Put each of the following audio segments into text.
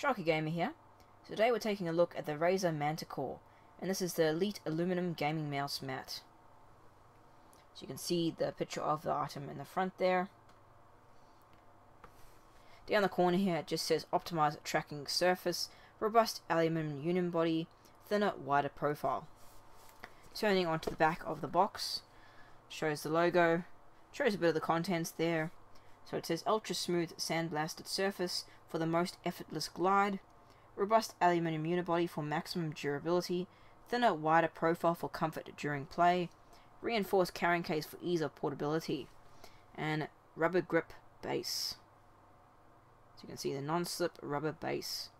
Sharkie Gamer here. So today we're taking a look at the Razer Manticor, and this is the Elite Aluminum Gaming Mouse Mat. So you can see the picture of the item in the front there. Down the corner here it just says Optimized Tracking Surface, Robust Aluminum Unibody, Thinner, Wider Profile. Turning onto the back of the box, shows the logo, shows a bit of the contents there. So it says Ultra Smooth Sandblasted Surface for the most effortless glide, Robust Aluminum Unibody for maximum durability, Thinner, Wider Profile for comfort during play, Reinforced Carrying Case for ease of portability, and Rubber Grip Base. So you can see the non-slip rubber base.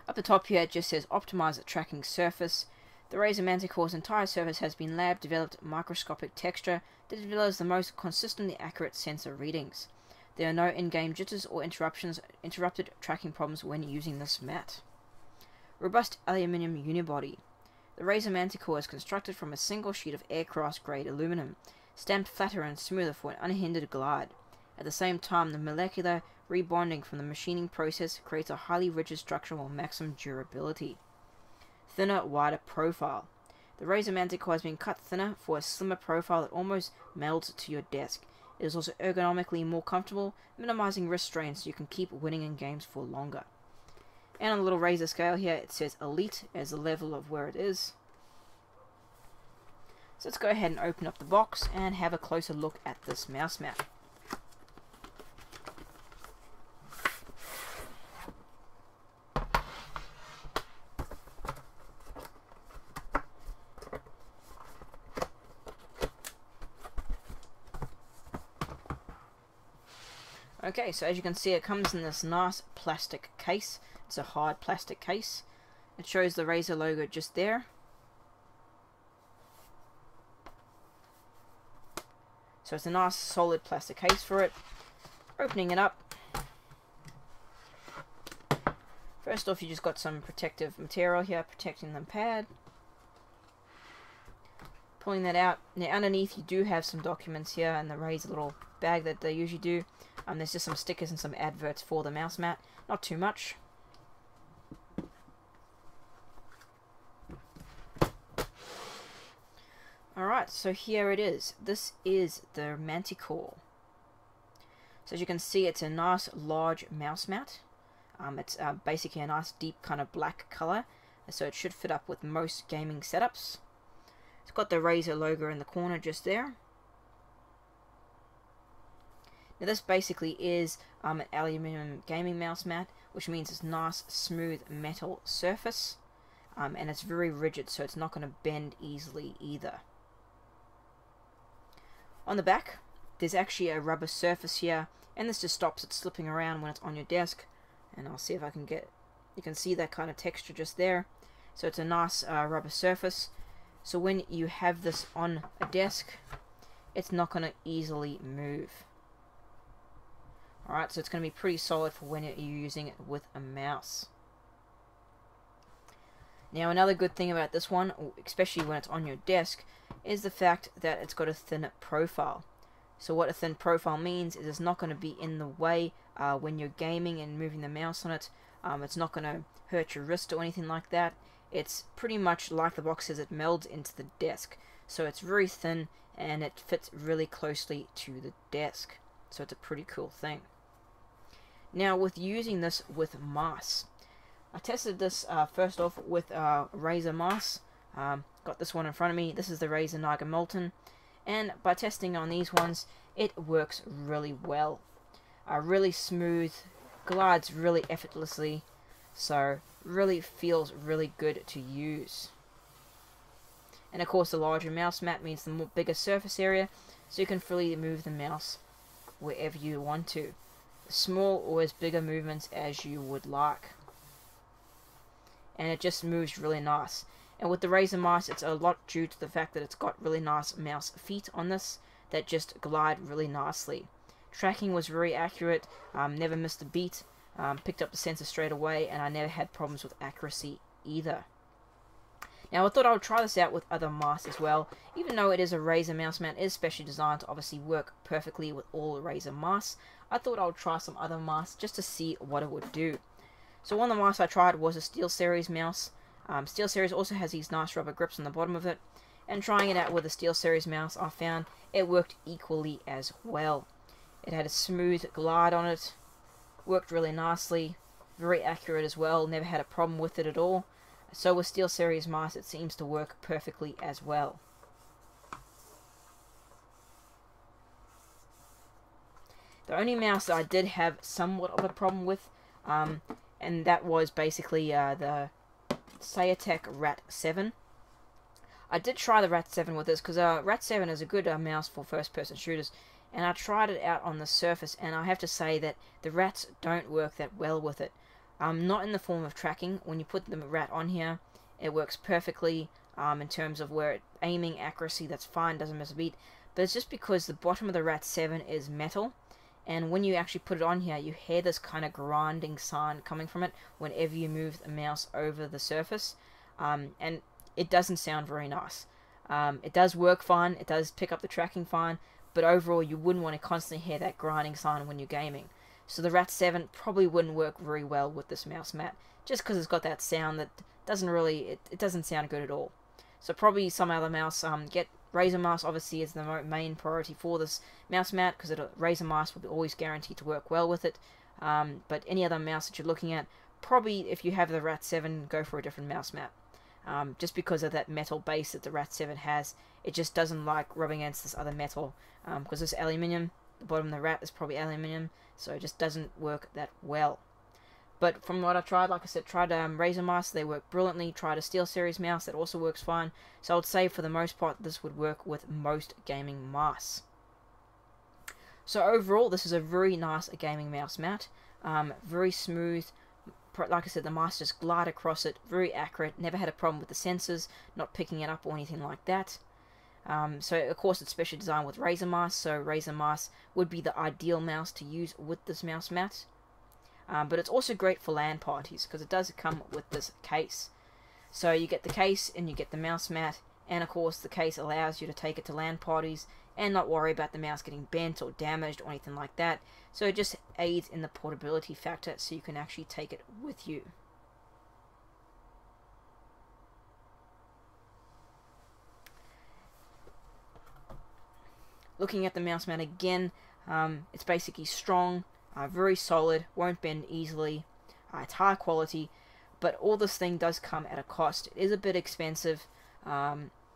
Up the top here it just says Optimized Tracking Surface. The Razer Manticor's entire surface has been lab-developed microscopic texture that delivers the most consistently accurate sensor readings. There are no in-game jitters or interrupted tracking problems when using this mat. Robust Aluminum Unibody. The Razer Manticor is constructed from a single sheet of aircraft-grade aluminum, stamped flatter and smoother for an unhindered glide. At the same time, the molecular rebonding from the machining process creates a highly rigid structure for maximum durability. Thinner, Wider Profile. The Razer Manticor has been cut thinner for a slimmer profile that almost melds to your desk. It is also ergonomically more comfortable, minimizing wrist strain so you can keep winning in games for longer. And on the little Razer scale here, it says Elite as the level of where it is. So let's go ahead and open up the box and have a closer look at this mouse mat. Okay, so as you can see it comes in this nice plastic case. It's a hard plastic case. It shows the Razer logo just there. So it's a nice solid plastic case for it. Opening it up. First off you just got some protective material here protecting the pad. Pulling that out. Now underneath you do have some documents here and the Razer little bag that they usually do. There's just some stickers and some adverts for the mouse mat. Not too much. Alright, so here it is. This is the Manticor. So as you can see, it's a nice large mouse mat. It's basically a nice deep kind of black color, so it should fit up with most gaming setups. It's got the Razer logo in the corner just there. Now this basically is an aluminum gaming mouse mat, which means it's nice smooth metal surface, and it's very rigid, so it's not going to bend easily either. On the back there's actually a rubber surface here, and this just stops it slipping around when it's on your desk, and I'll see if I can get, you can see that kind of texture just there. So it's a nice rubber surface, so when you have this on a desk it's not going to easily move. Alright, so it's going to be pretty solid for when you're using it with a mouse. Now another good thing about this one, especially when it's on your desk, is the fact that it's got a thin profile. So what a thin profile means is it's not going to be in the way when you're gaming and moving the mouse on it. It's not going to hurt your wrist or anything like that. It's pretty much like the box says, it melds into the desk. So it's very thin and it fits really closely to the desk. So it's a pretty cool thing. Now with using this with mice, I tested this first off with Razer mice. Got this one in front of me. This is the Razer Niger Molten, and by testing on these ones it works really well. Really smooth, glides really effortlessly, so really feels really good to use. And of course the larger mouse mat means the bigger surface area, so you can freely move the mouse wherever you want to. Small or as bigger movements as you would like, and it just moves really nice. And with the Razer mice it's a lot due to the fact that it's got really nice mouse feet on this that just glide really nicely. Tracking was very accurate, never missed a beat, picked up the sensor straight away, and I never had problems with accuracy either. Now I thought I would try this out with other mice as well. Even though it is a Razer mouse mat, it is specially designed to obviously work perfectly with all Razer mice. I thought I would try some other masks just to see what it would do. So one of the masks I tried was a SteelSeries mouse. SteelSeries also has these nice rubber grips on the bottom of it, and trying it out with a SteelSeries mouse, I found it worked equally as well. It had a smooth glide on it, worked really nicely, very accurate as well, never had a problem with it at all. So with SteelSeries mice, it seems to work perfectly as well. The only mouse that I did have somewhat of a problem with, and that was basically the Sayatech Rat 7. I did try the Rat 7 with this, because Rat 7 is a good mouse for first-person shooters, and I tried it out on the Surface, and I have to say that the rats don't work that well with it. Not in the form of tracking. When you put the rat on here, it works perfectly in terms of where aiming accuracy, that's fine, doesn't miss a beat, but it's just because the bottom of the Rat 7 is metal, and when you actually put it on here, you hear this kind of grinding sound coming from it whenever you move the mouse over the surface, and it doesn't sound very nice. It does work fine, it does pick up the tracking fine, but overall you wouldn't want to constantly hear that grinding sound when you're gaming. So the Rat 7 probably wouldn't work very well with this mouse mat, just because it's got that sound that doesn't really, it doesn't sound good at all. So probably some other mouse, get Razer mouse obviously is the main priority for this mouse mat, because Razer mouse will be always guaranteed to work well with it. But any other mouse that you're looking at, probably if you have the Rat 7, go for a different mouse mat. Just because of that metal base that the Rat 7 has, it just doesn't like rubbing against this other metal, because this aluminium, the bottom of the Rat is probably aluminium, so it just doesn't work that well. But from what I tried, like I said, tried Razer mice, they work brilliantly. Tried a SteelSeries mouse, that also works fine. So I would say for the most part this would work with most gaming mice. So overall, this is a very nice gaming mouse mat. Very smooth. Like I said, the mice just glide across it, very accurate, never had a problem with the sensors, not picking it up or anything like that. So of course it's specially designed with Razer mice, so Razer mice would be the ideal mouse to use with this mouse mat. But it's also great for LAN parties, because it does come with this case. So you get the case and you get the mouse mat, and of course the case allows you to take it to LAN parties and not worry about the mouse getting bent or damaged or anything like that. So it just aids in the portability factor, so you can actually take it with you. Looking at the mouse mat again, it's basically strong, very solid, won't bend easily, it's high quality, but all this thing does come at a cost. It is a bit expensive.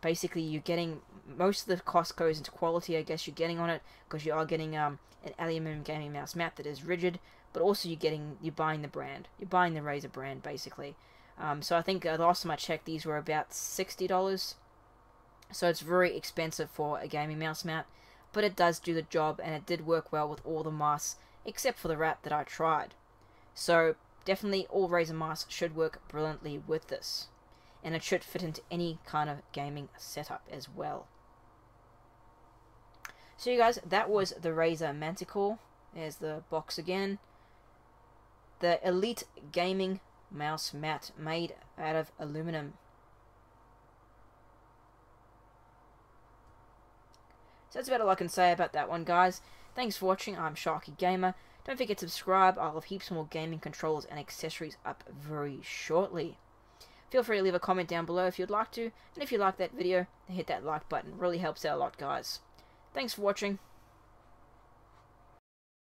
Basically you're getting, most of the cost goes into quality, I guess you're getting on it, because you are getting an aluminum gaming mouse mat that is rigid, but also you're buying the brand, you're buying the Razer brand basically. So I think the last time I checked, these were about $60, so it's very expensive for a gaming mouse mat, but it does do the job, and it did work well with all the mice except for the Rat that I tried. So definitely all Razer mice should work brilliantly with this, and it should fit into any kind of gaming setup as well. So you guys, that was the Razer Manticor. There's the box again. The Elite Gaming Mouse Mat made out of aluminum. So that's about all I can say about that one, guys. Thanks for watching. I'm Sharkie Gamer. Don't forget to subscribe. I'll have heaps more gaming controllers and accessories up very shortly. Feel free to leave a comment down below if you'd like to. And if you like that video, then hit that like button. It really helps out a lot, guys. Thanks for watching.